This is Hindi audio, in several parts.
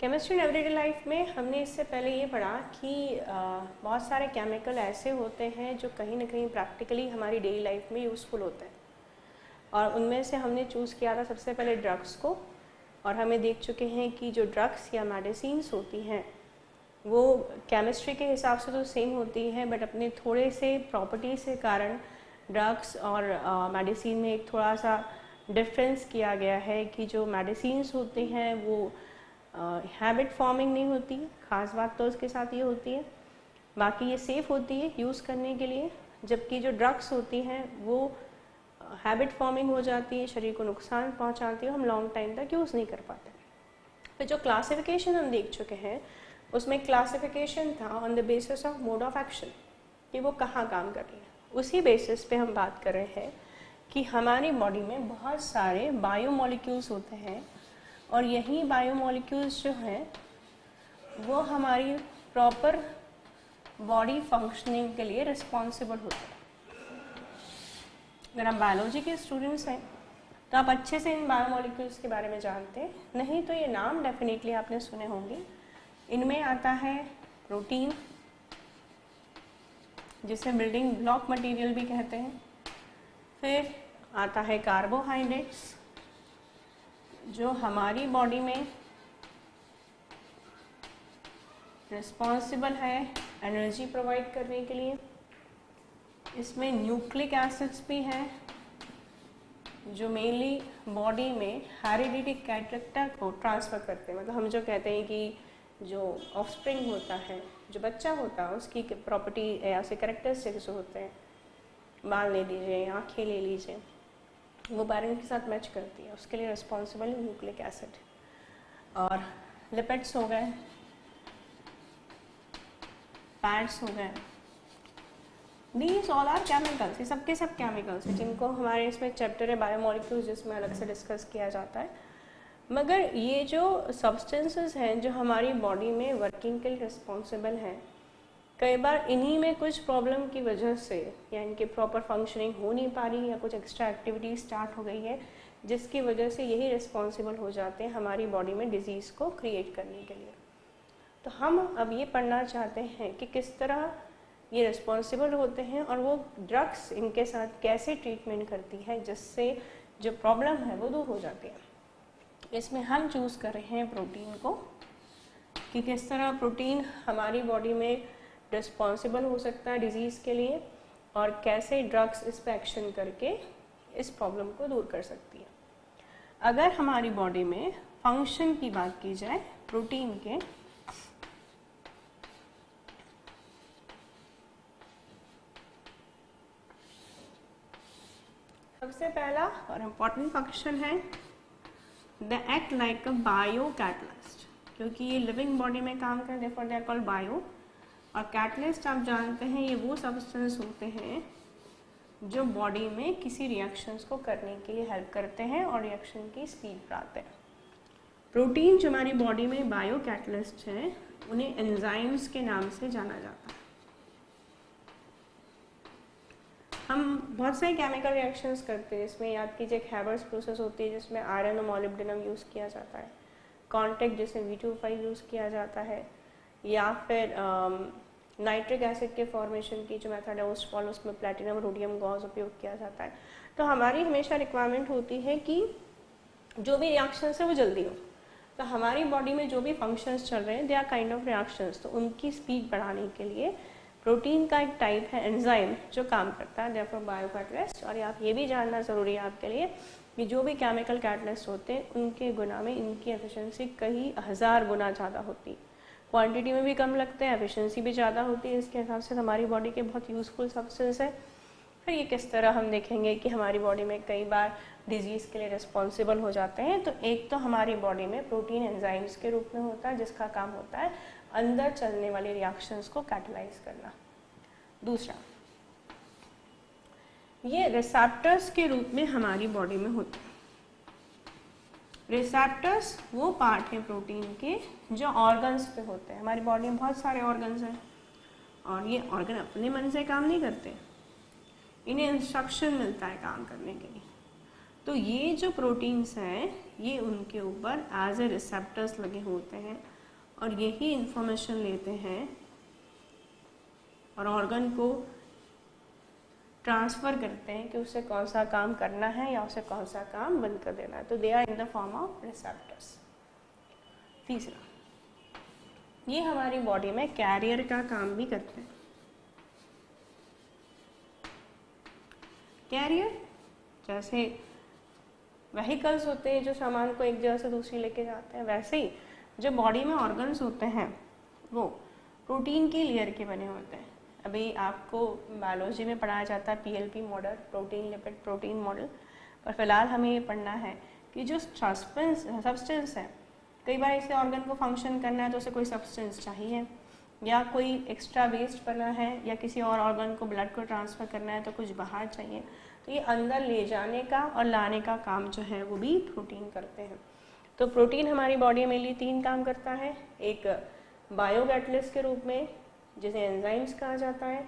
केमिस्ट्री इन एवरीडे लाइफ में हमने इससे पहले ये पढ़ा कि बहुत सारे केमिकल ऐसे होते हैं जो कहीं ना कहीं प्रैक्टिकली हमारी डेली लाइफ में यूज़फुल होते हैं, और उनमें से हमने चूज़ किया था सबसे पहले ड्रग्स को। और हमें देख चुके हैं कि जो ड्रग्स या मेडिसिन्स होती हैं वो केमिस्ट्री के हिसाब से तो सेम होती हैं, बट अपने थोड़े से प्रॉपर्टीज के कारण ड्रग्स और मेडिसिन में एक थोड़ा सा डिफरेंस किया गया है कि जो मेडिसिन्स होती हैं वो हैबिट फॉर्मिंग नहीं होती। ख़ास बात तो उसके साथ ये होती है, बाकी ये सेफ़ होती है यूज़ करने के लिए, जबकि जो ड्रग्स होती हैं वो हैबिट फॉर्मिंग हो जाती है, शरीर को नुकसान पहुंचाती है, हम लॉन्ग टाइम तक यूज़ नहीं कर पाते। तो जो क्लासिफिकेशन हम देख चुके हैं उसमें क्लासिफिकेशन था on the basis of mode of action कि वो कहाँ काम कर रही है। उसी बेसिस पे हम बात कर रहे हैं कि हमारी बॉडी में बहुत सारे बायोमोलिक्यूल्स होते हैं, और यही बायोमोलिक्यूल्स जो हैं वो हमारी प्रॉपर बॉडी फंक्शनिंग के लिए रिस्पॉन्सिबल होते हैं। अगर आप बायोलॉजी के स्टूडेंट्स हैं तो आप अच्छे से इन बायोमोलिक्यूल्स के बारे में जानते हैं, नहीं तो ये नाम डेफिनेटली आपने सुने होंगे। इनमें आता है प्रोटीन, जिसे बिल्डिंग ब्लॉक मटेरियल भी कहते हैं। फिर आता है कार्बोहाइड्रेट्स, जो हमारी बॉडी में रिस्पॉन्सिबल है एनर्जी प्रोवाइड करने के लिए। इसमें न्यूक्लिक एसिड्स भी हैं जो मेनली बॉडी में हेरिडिटी कैरेक्टर को ट्रांसफ़र करते हैं। मतलब हम जो कहते हैं कि जो ऑफस्प्रिंग होता है, जो बच्चा होता है, उसकी प्रॉपर्टी या ऐसे कैरेक्टरिस्टिक्स होते हैं, बाल ले लीजिए, आँखें ले लीजिए, वो पेरेंट के साथ मैच करती है, उसके लिए रिस्पॉन्सिबल है न्यूक्लिक एसिड। और लिपिड्स हो गए, फैट्स हो गए, दीज ऑल आर केमिकल्स। ये सबके सब केमिकल्स हैं जिनको हमारे इसमें चैप्टर है बायोमोलिक्यूल्स जिसमें अलग से डिस्कस किया जाता है। मगर ये जो सब्सटेंसेस हैं जो हमारी बॉडी में वर्किंग के लिए रिस्पॉन्सिबल हैं, कई बार इन्हीं में कुछ प्रॉब्लम की वजह से या इनकी प्रॉपर फंक्शनिंग हो नहीं पा रही या कुछ एक्स्ट्रा एक्टिविटी स्टार्ट हो गई है जिसकी वजह से यही रिस्पॉन्सिबल हो जाते हैं हमारी बॉडी में डिजीज़ को क्रिएट करने के लिए। तो हम अब ये पढ़ना चाहते हैं कि किस तरह ये रिस्पॉन्सिबल होते हैं और वो ड्रग्स इनके साथ कैसे ट्रीटमेंट करती है जिससे जो प्रॉब्लम है वो दूर हो जाती है। इसमें हम चूज़ कर रहे हैं प्रोटीन को, कि किस तरह प्रोटीन हमारी बॉडी में रिस्पॉन्सिबल हो सकता है डिजीज़ के लिए, और कैसे ड्रग्स इस पर एक्शन करके इस प्रॉब्लम को दूर कर सकती है। अगर हमारी बॉडी में फंक्शन की बात की जाए प्रोटीन के, सबसे पहला और इम्पॉर्टेंट फंक्शन है the act like a biocatalyst, क्योंकि ये लिविंग बॉडी में काम करते हैं, for they are called bio. और कैटलिस्ट आप जानते हैं ये वो सब्सटेंस होते हैं जो बॉडी में किसी रिएक्शंस को करने के लिए हेल्प करते हैं और रिएक्शन की स्पीड बढ़ाते हैं। प्रोटीन जो हमारी बॉडी में बायो कैटलिस्ट हैं उन्हें एंजाइम्स के नाम से जाना जाता है। हम बहुत सारे केमिकल रिएक्शंस करते हैं, इसमें याद कीजिए एक हैबर्स प्रोसेस होती है जिसमें आयरन और मॉलिब्डेनम यूज़ किया जाता है, कॉन्टेक्ट जिसमें V2O5 यूज़ किया जाता है, या फिर नाइट्रिक एसिड के फॉर्मेशन की जो मेथड है उसमें प्लैटिनम रोडियम गॉज उपयोग किया जाता है। तो हमारी हमेशा रिक्वायरमेंट होती है कि जो भी रिएक्शंस है वो जल्दी हो। तो हमारी बॉडी में जो भी फंक्शंस चल रहे हैं they are kind of reactions, तो उनकी स्पीड बढ़ाने के लिए प्रोटीन का एक टाइप है एंजाइम जो काम करता है, देयरफॉर बायो कैटलिस्ट। और आप ये भी जानना ज़रूरी है आपके लिए कि जो भी केमिकल कैटलिस्ट होते हैं उनके गुना में इनकी एफिशिएंसी कई हज़ार गुना ज़्यादा होती है, क्वांटिटी में भी कम लगते हैं, एफिशिएंसी भी ज़्यादा होती है। इसके हिसाब से हमारी बॉडी के बहुत यूज़फुल सब्सटेंस है। फिर ये किस तरह हम देखेंगे कि हमारी बॉडी में कई बार डिजीज़ के लिए रिस्पॉन्सिबल हो जाते हैं। तो एक तो हमारी बॉडी में प्रोटीन एंजाइम्स के रूप में होता है जिसका काम होता है अंदर चलने वाले रिएक्शंस को कैटलाइज करना। दूसरा, ये रिसेप्टर्स के रूप में हमारी बॉडी में होते हैं। रिसेप्टर्स वो पार्ट हैं प्रोटीन के जो ऑर्गन्स पे होते हैं। हमारी बॉडी में बहुत सारे ऑर्गन्स हैं और ये ऑर्गन अपने मन से काम नहीं करते, इन्हें इंस्ट्रक्शन मिलता है काम करने के लिए। तो ये जो प्रोटीन्स हैं ये उनके ऊपर एज ए रिसेप्टर्स लगे होते हैं और यही इंफॉर्मेशन लेते हैं और ऑर्गन को ट्रांसफ़र करते हैं कि उसे कौन सा काम करना है या उसे कौन सा काम बंद कर देना है। तो they are in the form of receptors. तीसरा, ये हमारी बॉडी में कैरियर का काम भी करते हैं। कैरियर जैसे व्हीकल्स होते हैं जो सामान को एक जगह से दूसरी लेके जाते हैं, वैसे ही जो बॉडी में ऑर्गन्स होते हैं वो प्रोटीन की लेयर के बने होते हैं। अभी आपको बायोलॉजी में पढ़ाया जाता है PLP model, protein lipid protein model, पर फिलहाल हमें ये पढ़ना है कि जो सब्सटेंस है, कई बार इसे ऑर्गन को फंक्शन करना है तो उसे कोई सब्सटेंस चाहिए, या कोई एक्स्ट्रा वेस्ट बना है, या किसी और ऑर्गन को ब्लड को ट्रांसफ़र करना है तो कुछ बाहर चाहिए, तो ये अंदर ले जाने का और लाने का काम जो है वो भी प्रोटीन करते हैं। तो प्रोटीन हमारी बॉडी में लिए 3 काम करता है। एक बायो कैटलिस्ट के रूप में जिसे एंजाइम्स कहा जाता है,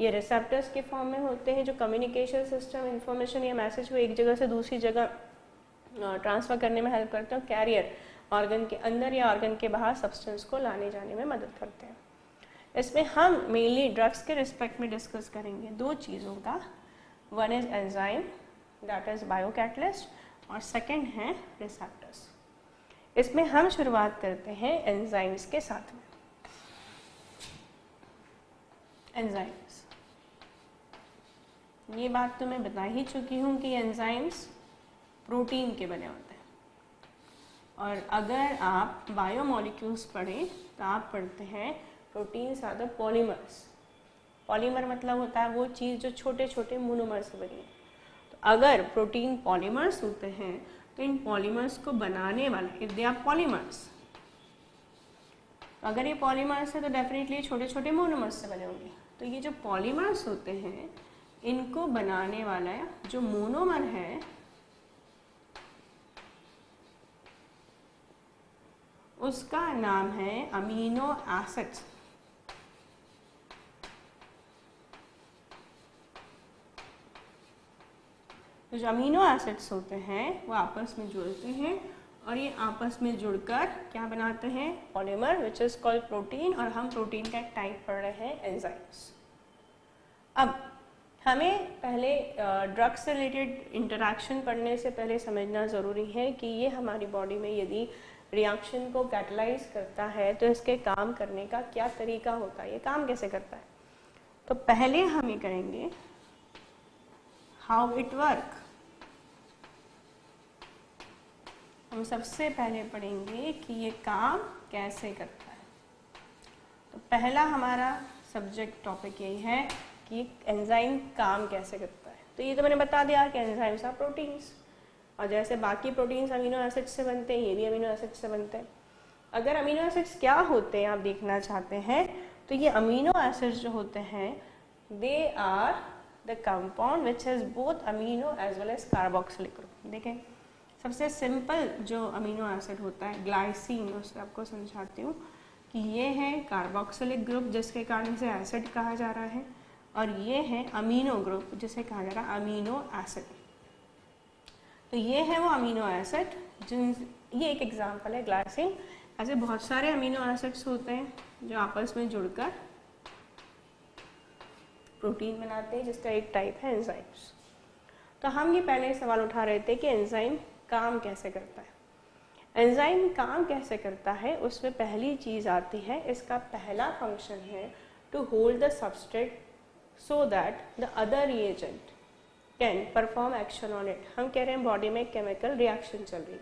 ये रिसेप्टर्स के फॉर्म में होते हैं जो कम्युनिकेशन सिस्टम इंफॉर्मेशन या मैसेज को एक जगह से दूसरी जगह ट्रांसफ़र करने में हेल्प करते हैं। कैरियर ऑर्गन के अंदर या ऑर्गन के बाहर सब्सटेंस को लाने जाने में मदद करते हैं। इसमें हम मेनली ड्रग्स के रिस्पेक्ट में डिस्कस करेंगे 2 चीज़ों का। One is enzyme that is bio catalyst, और सेकेंड है रिसेप्टर्स। इसमें हम शुरुआत करते हैं एंजाइम्स के साथ में। एंजाइम्स, ये बात तो मैं बता ही चुकी हूँ कि एंजाइम्स प्रोटीन के बने होते हैं, और अगर आप बायोमोलिक्यूल्स पढ़ें तो आप पढ़ते हैं proteins are the polymers. Polymer मतलब होता है वो चीज़ जो छोटे छोटे मोनोमर से बनी है। तो अगर प्रोटीन पॉलीमर्स होते हैं तो इन पॉलीमर्स को बनाने वाले, इफ दे आर पॉलीमर्स, अगर ये पॉलीमर्स है तो डेफिनेटली छोटे छोटे मोनोमर्स से बने होंगे। तो ये जो पॉलीमर्स होते हैं इनको बनाने वाला जो मोनोमर है उसका नाम है अमीनो एसिड्स। तो जो अमीनो एसिड्स होते हैं वो आपस में जुड़ते हैं और ये आपस में जुड़कर क्या बनाते हैं, polymer which is called protein. और हम प्रोटीन का एक टाइप पढ़ रहे हैं एंजाइम्स। अब हमें पहले ड्रग्स से रिलेटेड इंटरैक्शन पढ़ने से पहले समझना ज़रूरी है कि ये हमारी बॉडी में यदि रिएक्शन को कैटलाइज करता है तो इसके काम करने का क्या तरीका होता है, ये काम कैसे करता है। तो पहले हम ये करेंगे हाउ इट वर्क। हम सबसे पहले पढ़ेंगे कि ये काम कैसे करता है। तो पहला हमारा सब्जेक्ट टॉपिक यही है कि एंजाइम काम कैसे करता है। तो ये तो मैंने बता दिया कि एंजाइम्स आर प्रोटीन्स, और जैसे बाकी प्रोटीन्स अमीनो एसिड्स से बनते हैं ये भी अमीनो एसिड्स से बनते हैं। अगर अमीनो एसिड्स क्या होते हैं आप देखना चाहते हैं तो ये अमीनो एसिड्स जो होते हैं they are the compound which has both amino as well as carboxylic group. देखें सबसे सिंपल जो अमीनो एसिड होता है ग्लाइसिन, उससे आपको समझाती हूँ कि ये है कार्बोक्सिलिक ग्रुप जिसके कारण इसे एसिड कहा जा रहा है, और ये है अमीनो ग्रुप जिसे कहा जा रहा है अमीनो एसिड। तो ये है वो अमीनो एसिड जिन, ये एक एग्जांपल है ग्लाइसिन। ऐसे बहुत सारे अमीनो एसिड्स होते हैं जो आपस में जुड़कर प्रोटीन बनाते हैं जिसका एक टाइप है एंजाइम्स। तो हम ये पहले सवाल उठा रहे थे कि एंजाइम काम कैसे करता है। एंजाइम काम कैसे करता है उसमें पहली चीज़ आती है, इसका पहला फंक्शन है to hold the substrate so that the other reagent can perform action on it. हम कह रहे हैं बॉडी में केमिकल रिएक्शन चल रही है,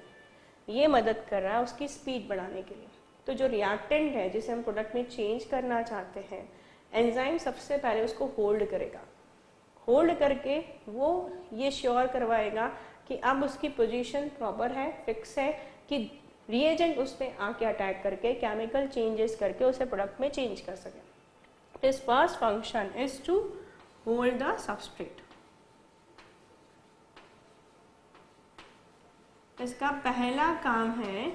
ये मदद कर रहा है उसकी स्पीड बढ़ाने के लिए। तो जो रिएक्टेंट है जिसे हम प्रोडक्ट में चेंज करना चाहते हैं, एंजाइम सबसे पहले उसको होल्ड करेगा। होल्ड करके वो ये श्योर करवाएगा कि अब उसकी पोजीशन प्रॉपर है, फिक्स है, कि रिएजेंट उस पर आके अटैक करके केमिकल चेंजेस करके उसे प्रोडक्ट में चेंज कर सके। इस first function is to hold the substrate. इसका पहला काम है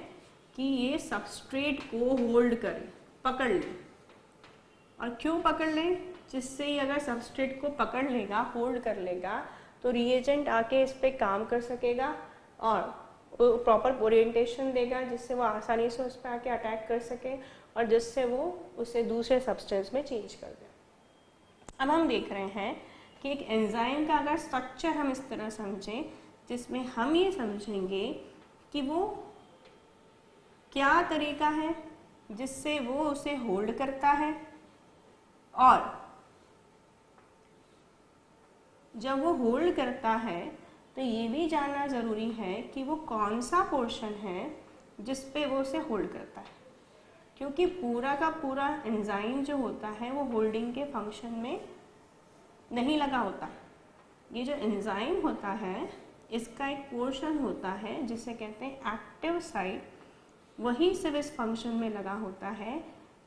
कि ये सबस्ट्रेट को होल्ड करे, पकड़ ले। और क्यों पकड़ ले? जिससे ही अगर सबस्ट्रेट को पकड़ लेगा, होल्ड कर लेगा, तो रिएजेंट आके इस पे काम कर सकेगा और प्रॉपर ओरिएंटेशन देगा जिससे वो आसानी से उस पर आके अटैक कर सके और जिससे वो उसे दूसरे सब्सटेंस में चेंज कर दे। अब हम देख रहे हैं कि एक एंजाइम का अगर स्ट्रक्चर हम इस तरह समझें जिसमें हम ये समझेंगे कि वो क्या तरीका है जिससे वो उसे होल्ड करता है, और जब वो होल्ड करता है तो ये भी जानना ज़रूरी है कि वो कौन सा पोर्शन है जिस पे वो उसे होल्ड करता है, क्योंकि पूरा का पूरा एंजाइम जो होता है वो होल्डिंग के फंक्शन में नहीं लगा होता। ये जो एंजाइम होता है इसका एक पोर्शन होता है जिसे कहते हैं एक्टिव साइट, वही सिर्फ इस फंक्शन में लगा होता है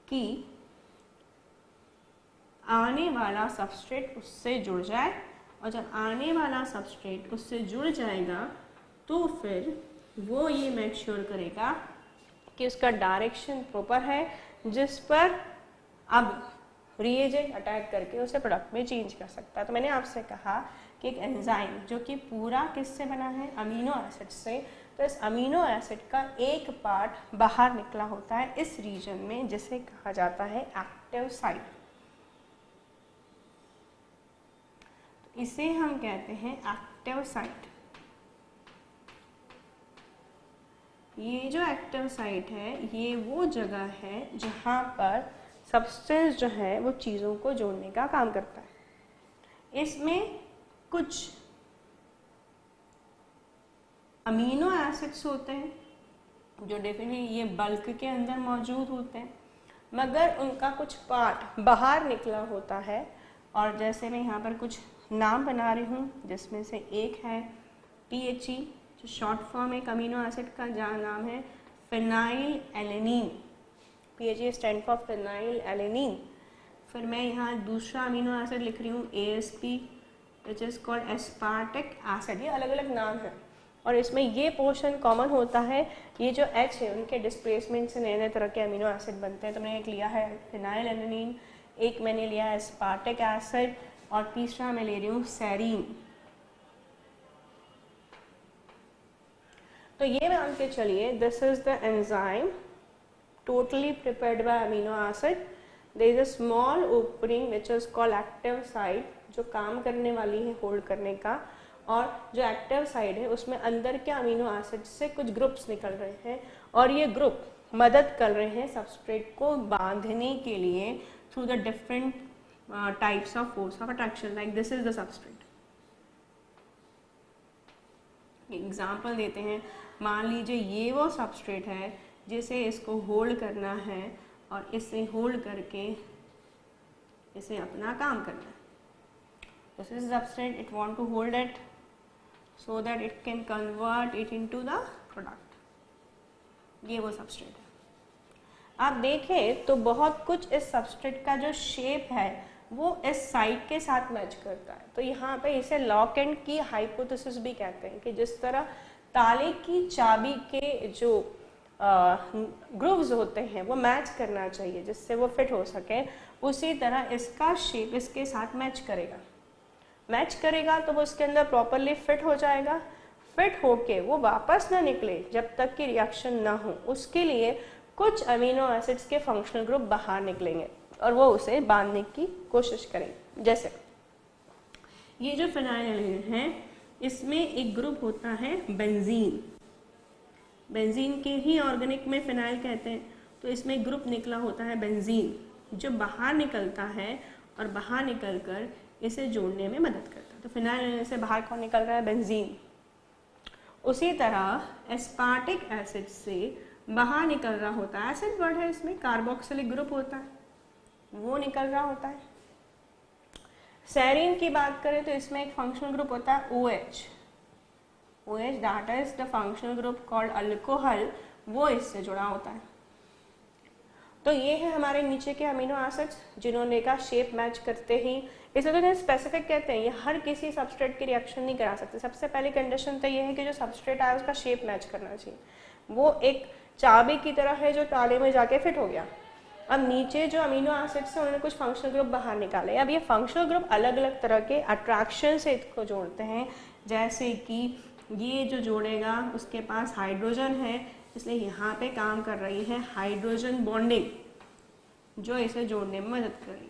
कि आने वाला सबस्ट्रेट उससे जुड़ जाए, और जब आने वाला सबस्ट्रेट उससे जुड़ जाएगा तो फिर वो ये मेक श्योर करेगा कि उसका डायरेक्शन प्रॉपर है जिस पर अब रिएजेंट अटैक करके उसे प्रोडक्ट में चेंज कर सकता है। तो मैंने आपसे कहा कि एक एंजाइम जो कि पूरा किससे बना है, अमीनो एसिड से, तो इस अमीनो एसिड का एक पार्ट बाहर निकला होता है इस रीजन में जिसे कहा जाता है एक्टिव साइट। तो इसे हम कहते हैं एक्टिव साइट। ये जो एक्टिव साइट है ये वो जगह है जहाँ पर सब्सटेंस जो है वो चीज़ों को जोड़ने का काम करता है। इसमें कुछ अमीनो एसिड्स होते हैं जो डेफिनेटली ये बल्क के अंदर मौजूद होते हैं, मगर उनका कुछ पार्ट बाहर निकला होता है, और जैसे मैं यहाँ पर कुछ नाम बना रही हूँ जिसमें से एक है PHE जो शॉर्ट फॉर्म एक अमीनो एसिड का जहाँ नाम है phenyl alanine. PHE stand for phenyl alanine. फिर मैं यहाँ दूसरा अमीनो एसिड लिख रही हूँ ASP which is called aspartic acid. ये अलग अलग नाम है और इसमें ये पोर्शन कॉमन होता है। ये जो H है उनके डिस्प्लेसमेंट से नए नए तरह के अमीनो एसिड बनते हैं। तो मैंने एक लिया है फिनाइल एलेनिन, एक मैंने लिया है एस्पार्टिक एसिड, और तीसरा मैं ले रही हूँ सेरीन। तो ये मान के चलिए this is the enzyme totally prepared by amino acid. There is a small opening which is called active site जो काम करने वाली है होल्ड करने का, और जो एक्टिव साइड है उसमें अंदर के अमीनो एसिड से कुछ ग्रुप्स निकल रहे हैं और ये ग्रुप मदद कर रहे हैं सबस्ट्रेट को बांधने के लिए through the different types of force of attraction. Like this is the substrate. Example देते हैं, मान लीजिए ये वो सबस्ट्रेट है जिसे इसको होल्ड करना है और इसे होल्ड करके इसे अपना काम करना है। This is substrate, it want to hold it so that it can convert it into the product. ये वो सबस्ट्रेट है। आप देखें तो बहुत कुछ इस सबस्ट्रेट का जो शेप है वो इस साइड के साथ मैच करता है। तो यहाँ पे इसे लॉक एंड की हाइपोथेसिस भी कहते हैं कि जिस तरह ताले की चाबी के जो ग्रूव्स होते हैं वो मैच करना चाहिए जिससे वो फिट हो सके, उसी तरह इसका शेप इसके साथ मैच करेगा तो वो इसके अंदर प्रॉपरली फिट हो जाएगा। फिट होके वो वापस ना निकले जब तक कि रिएक्शन ना हो, उसके लिए कुछ अमीनो एसिड्स के फंक्शनल ग्रुप बाहर निकलेंगे और वो उसे बांधने की कोशिश करेंगे। जैसे ये जो फिनाइल एलेनिन है इसमें एक ग्रुप होता है बेंजीन। बेंजीन के ही ऑर्गेनिक में फिनाइल कहते हैं। तो इसमें एक ग्रुप निकला होता है बेंजीन जो बाहर निकलता है और बाहर निकलकर इसे जोड़ने में मदद करता है। तो फिनाइल एलेनिन से बाहर कौन निकल रहा है, बेंजीन। उसी तरह एस्पार्टिक एसिड से बाहर निकल रहा होता है, एसिड वर्ड है इसमें, कार्बोक्सिलिक ग्रुप होता है, वो निकल रहा होता है। सेरीन की बात करें तो इसमें एक फंक्शनल ग्रुप होता है OH that is the functional group called alcohol, वो इससे जुड़ा होता है। तो ये है हमारे नीचे के अमीनो एसिड्स जिन्होंने का शेप मैच करते ही, इसे तो स्पेसिफिक कहते हैं, ये हर किसी सबस्ट्रेट की रिएक्शन नहीं करा सकते। सबसे पहली कंडीशन तो ये है कि जो सबस्ट्रेट आया उसका शेप मैच करना चाहिए। वो एक चाबी की तरह है जो ताले में जाके फिट हो गया। अब नीचे जो अमीनो एसिड्स हैं उन्होंने कुछ फंक्शनल ग्रुप बाहर निकाले। अब ये फंक्शनल ग्रुप अलग अलग तरह के अट्रैक्शन से इसको जोड़ते हैं, जैसे कि ये जो जोड़ेगा उसके पास हाइड्रोजन है, इसलिए यहाँ पे काम कर रही है हाइड्रोजन बॉन्डिंग, जो इसे जोड़ने में मदद कर रही है।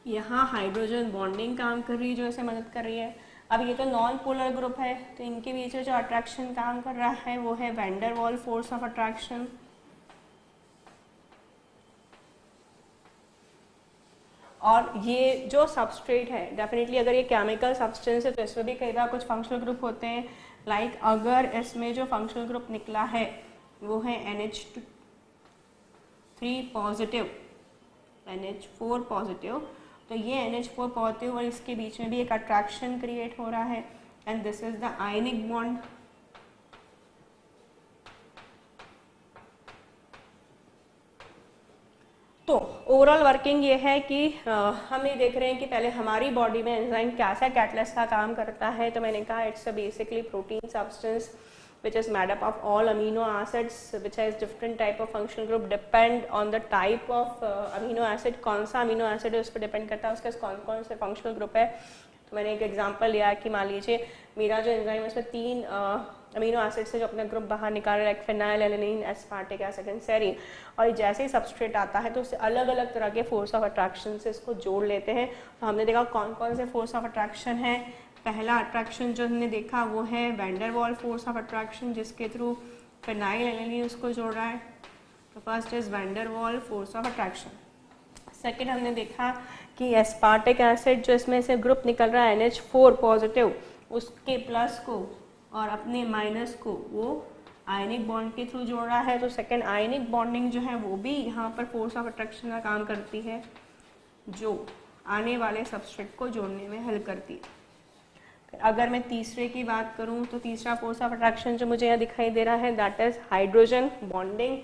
यहाँ हाइड्रोजन बॉन्डिंग काम कर रही है जो इसे मदद कर रही है। अब ये तो नॉन पोलर ग्रुप है, तो इनके बीच में जो अट्रैक्शन काम कर रहा है वो है van der Waal force of attraction. और ये जो सबस्ट्रेट है, डेफिनेटली अगर ये केमिकल सब्सटेंस है तो इसमें भी कई बार कुछ फंक्शनल ग्रुप होते हैं। लाइक अगर इसमें जो फंक्शनल ग्रुप निकला है वो है NH3 पॉजिटिव, NH4 पॉजिटिव, तो ये NH4 पॉजिटिव और इसके बीच में भी एक अट्रैक्शन क्रिएट हो रहा है, and this is the ionic bond. तो ओवरऑल वर्किंग ये है कि हम ये देख रहे हैं कि पहले हमारी बॉडी में एंजाइम कैसा कैटलिस्ट का काम करता है। तो मैंने कहा it's a basically protein substance which is made up of all amino acids which has different type of functional group depend on the type of amino acid। कौन सा अमीनो एसिड है उस पर डिपेंड करता है उसका कौन कौन से फंक्शनल ग्रुप है। तो मैंने एक एग्जांपल लिया कि मान लीजिए मेरा जो एंजाइम है उसमें 3 अमीनो एसिड से जो अपना ग्रुप बाहर निकाल रहा है, like phenyl alanine aspartic acid and serine, और जैसे ही सबस्ट्रेट आता है तो उससे अलग अलग तरह के फोर्स ऑफ अट्रैक्शन से इसको जोड़ लेते हैं। तो हमने देखा कौन कौन से फोर्स ऑफ अट्रैक्शन है। पहला अट्रैक्शन जो हमने देखा वो है van der Waal force of attraction, जिसके थ्रू फिनाइल एलेनिन उसको जोड़ रहा है। तो first is when der Waal force of attraction. Second हमने देखा कि एस्पार्टिक एसिड जो इसमें से ग्रुप निकल रहा है NH4 पॉजिटिव, उसके प्लस को और अपने माइनस को वो आयनिक बॉन्ड के थ्रू जोड़ रहा है। तो सेकेंड आयनिक बॉन्डिंग जो है वो भी यहाँ पर फोर्स ऑफ अट्रैक्शन का काम करती है, जो आने वाले सबस्ट्रेट को जोड़ने में हेल्प करती है। अगर मैं तीसरे की बात करूं तो तीसरा फोर्स ऑफ अट्रैक्शन जो मुझे यहाँ दिखाई दे रहा है दैट इज हाइड्रोजन बॉन्डिंग।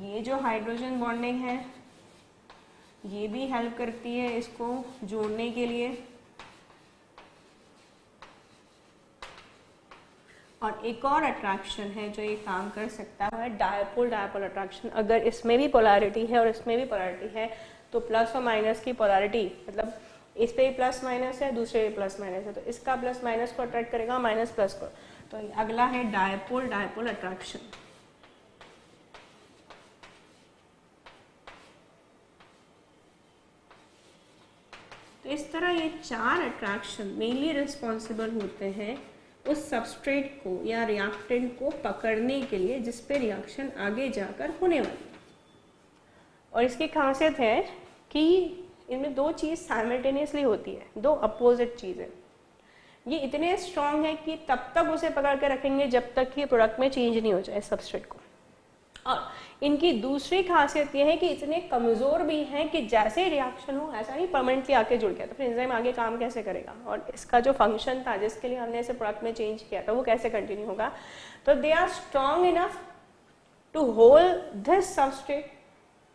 ये जो हाइड्रोजन बॉन्डिंग है ये भी हेल्प करती है इसको जोड़ने के लिए। और एक और अट्रैक्शन है जो ये काम कर सकता है डायपोल डायपोल अट्रैक्शन। अगर इसमें भी पोलैरिटी है और इसमें भी पोलैरिटी है तो प्लस और माइनस की पोलैरिटी, मतलब इस पे प्लस माइनस है, दूसरे पे प्लस माइनस है, तो इसका प्लस माइनस को अट्रैक्ट करेगा, माइनस प्लस को। तो अगला है डायपोल डायपोल अट्रैक्शन। तो इस तरह ये 4 अट्रैक्शन मेनली रिस्पॉन्सिबल होते हैं उस सबस्ट्रेट को या रिएक्टेंट को पकड़ने के लिए जिस पे रिएक्शन आगे जाकर होने वाली है। और इसकी खासियत है कि इनमें 2 चीज़ साइमल्टेनियसली होती है, 2 अपोजिट चीज़ें। ये इतने स्ट्रॉन्ग है कि तब तक उसे पकड़ के रखेंगे जब तक कि प्रोडक्ट में चेंज नहीं हो जाए सबस्ट्रेट को। और इनकी दूसरी खासियत ये है कि इतने कमज़ोर भी हैं कि जैसे रिएक्शन हो ऐसा नहीं परमानेंटली आके जुड़ गया, तो फिर एंजाइम आगे काम कैसे करेगा और इसका जो फंक्शन था जिसके लिए हमने इसे प्रोडक्ट में चेंज किया था वो कैसे कंटिन्यू होगा। तो they are strong enough to hold this substrate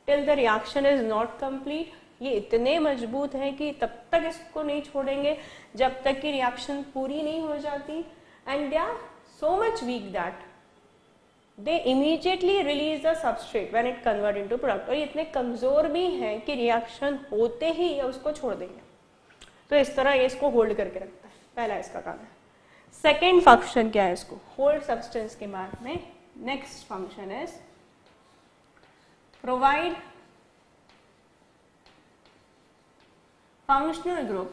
till the reaction is not complete. ये इतने मजबूत हैं कि तब तक इसको नहीं छोड़ेंगे जब तक कि रिएक्शन पूरी नहीं हो जाती। And they are so much weak that they immediately release the substrate when it convert into product. और ये इतने कमजोर भी हैं कि रिएक्शन होते ही ये उसको छोड़ देंगे। तो इस तरह ये इसको होल्ड करके रखता है, पहला इसका काम है। सेकेंड फंक्शन क्या है इसको होल्ड सब्सटेंस के बाद में, next function is provide functional group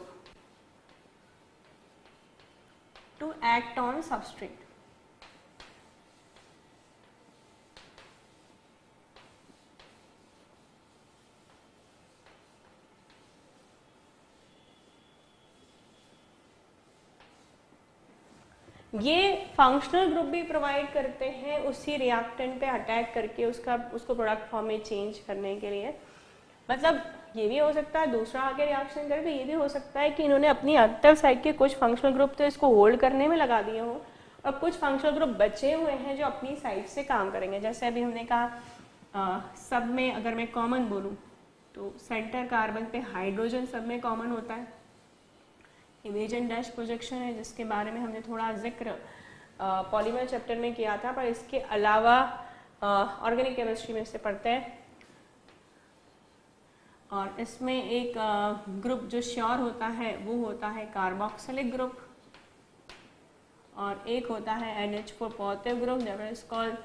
to act on substrate। ये फंक्शनल ग्रुप भी प्रोवाइड करते हैं उसी रिएक्टेंट पे अटैक करके उसको प्रोडक्ट फॉर्म में चेंज करने के लिए। मतलब ये भी हो सकता है दूसरा आके रिएक्शन करे, तो ये भी हो सकता है कि इन्होंने अपनी एक्टिव साइट के कुछ फंक्शनल ग्रुप तो इसको होल्ड करने में लगा दिए हों और कुछ फंक्शनल ग्रुप बचे हुए हैं जो अपनी साइड से काम करेंगे। जैसे अभी हमने कहा सब में अगर मैं कॉमन बोलूँ तो सेंटर कार्बन पे हाइड्रोजन सब में कॉमन होता है। इमेज एंड डैश प्रोजेक्शन है जिसके बारे में हमने थोड़ा जिक्र पॉलीमर चैप्टर में किया था, पर इसके अलावा ऑर्गेनिक केमिस्ट्री में से पढ़ते हैं। और इसमें एक ग्रुप जो श्योर होता है वो होता है कार्बोक्सिलिक ग्रुप, और एक होता है NH4 positive group that is called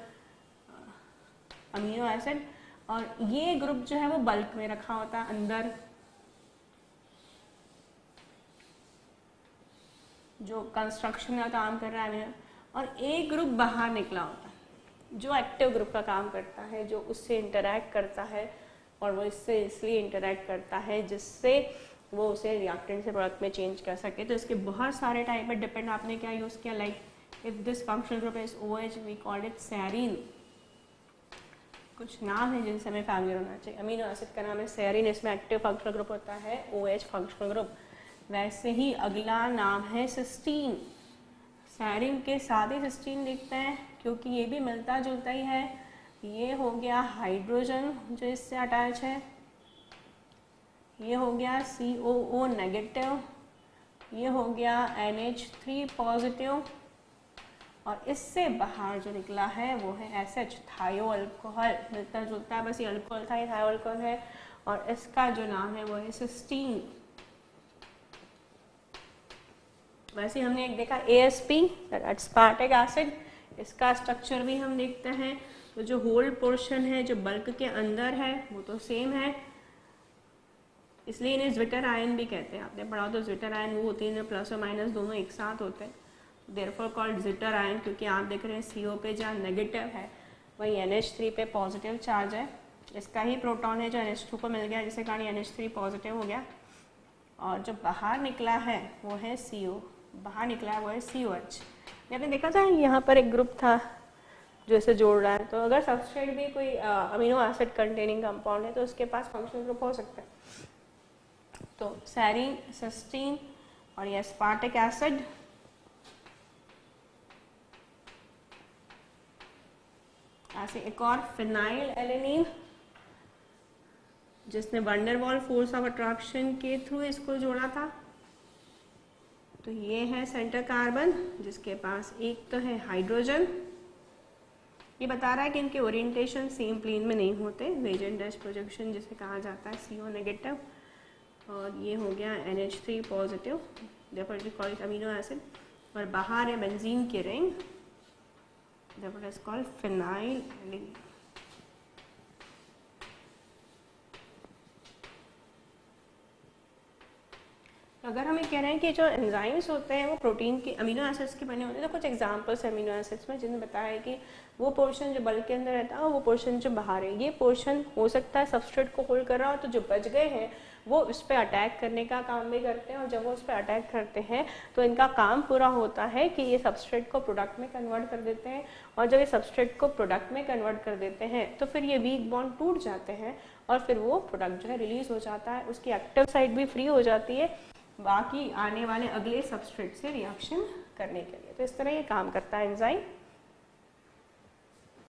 amino acid. और ये ग्रुप जो है वो बल्क में रखा होता है अंदर, जो कंस्ट्रक्शन का काम कर रहा है, और एक ग्रुप बाहर निकला होता है जो एक्टिव ग्रुप का काम करता है, जो उससे इंटरैक्ट करता है, और वो इससे इसलिए इंटरैक्ट करता है जिससे वो उसे रिएक्टेंट से प्रोडक्ट में चेंज कर सके। तो इसके बहुत सारे टाइप है, डिपेंड आपने क्या यूज़ किया। Like if this functional group is OH we called it serine. कुछ नाम है जिनसे हमें फैमिलियर होना चाहिए। अमीनो एसिड का नाम है सेरीन, इसमें एक्टिव फंक्शनल ग्रुप होता है OH फंक्शनल ग्रुप। वैसे ही अगला नाम है सिस्टीन। सेरीन के साथ ही सिस्टीन लिखते हैं क्योंकि ये भी मिलता जुलता ही है। ये हो गया हाइड्रोजन जो इससे अटैच है, ये हो गया COO नेगेटिव, ये हो गया NH3 पॉजिटिव, और इससे बाहर जो निकला है वो है SH थायो अल्कोहल। मिलता जुलता है, बस ये अल्कोहल था, ये थायो अल्कोहल है, और इसका जो नाम है वो है सिस्टीन। वैसे हमने एक देखा ASP एस्पार्टिक एसिड, इसका स्ट्रक्चर भी हम देखते हैं। तो जो होल पोर्शन है जो बल्क के अंदर है वो तो सेम है, इसलिए इन्हें ज्विटर आयन भी कहते हैं। आपने पढ़ा तो ज्विटर आयन वो होती है जो प्लस और माइनस दोनों एक साथ होते हैं, देयरफॉर कॉल्ड ज्विटर आयन, क्योंकि आप देख रहे हैं CO पे जहाँ नेगेटिव है वही NH3 पे पॉजिटिव चार्ज है। इसका ही प्रोटॉन है जो NH2 को मिल गया, जिसके कारण NH3 पॉजिटिव हो गया, और जो बाहर निकला है वो है CO, बाहर निकला है वो है COH। आपने देखा था यहाँ पर एक ग्रुप था जो इसे जोड़ रहा है। तो अगर सबस्ट्रेट भी कोई अमीनो एसिड कंटेनिंग कंपाउंड है तो उसके पास फंक्शनल ग्रुप हो सकता है। तो सेरीन, सिस्टीन और ये एस्पार्टिक एसिड, ऐसे एक और फिनाइल एलेनिन जिसने वंडरवॉल फोर्स ऑफ अट्रैक्शन के थ्रू इसको जोड़ा था। तो ये है सेंटर कार्बन जिसके पास एक तो है हाइड्रोजन, ये बता रहा है कि इनके ओरिएंटेशन सेम प्लेन में नहीं होते, वेज एंड डैश प्रोजेक्शन जिसे कहा जाता है, CO नेगेटिव, और ये हो गया NH3 positive, therefore it is called amino acid, और बाहर है बेंजीन की ring, therefore it is called phenyl alanine. अगर हमें कह रहे हैं कि जो एंजाइम्स होते हैं वो प्रोटीन के अमीनो एसिड्स के बने होते हैं, तो कुछ एग्जांपल्स अमीनो एसिड्स में जिन्हें बताया है कि वो पोर्शन जो बल्क के अंदर रहता है और वो पोर्शन जो बाहर है, ये पोर्शन हो सकता है सबस्ट्रेट को होल्ड कर रहा हो, तो जो बच गए हैं वो उस पर अटैक करने का काम भी करते हैं, और जब वो उस पर अटैक करते हैं तो इनका काम पूरा होता है कि ये सबस्ट्रेट को प्रोडक्ट में कन्वर्ट कर देते हैं, और जब ये सबस्ट्रेट को प्रोडक्ट में कन्वर्ट कर देते हैं तो फिर ये वीक बॉन्ड टूट जाते हैं, और फिर वो प्रोडक्ट जो है रिलीज हो जाता है, उसकी एक्टिव साइड भी फ्री हो जाती है बाकी आने वाले अगले सबस्ट्रेट से रिएक्शन करने के लिए। तो इस तरह ये काम करता है एंजाइम।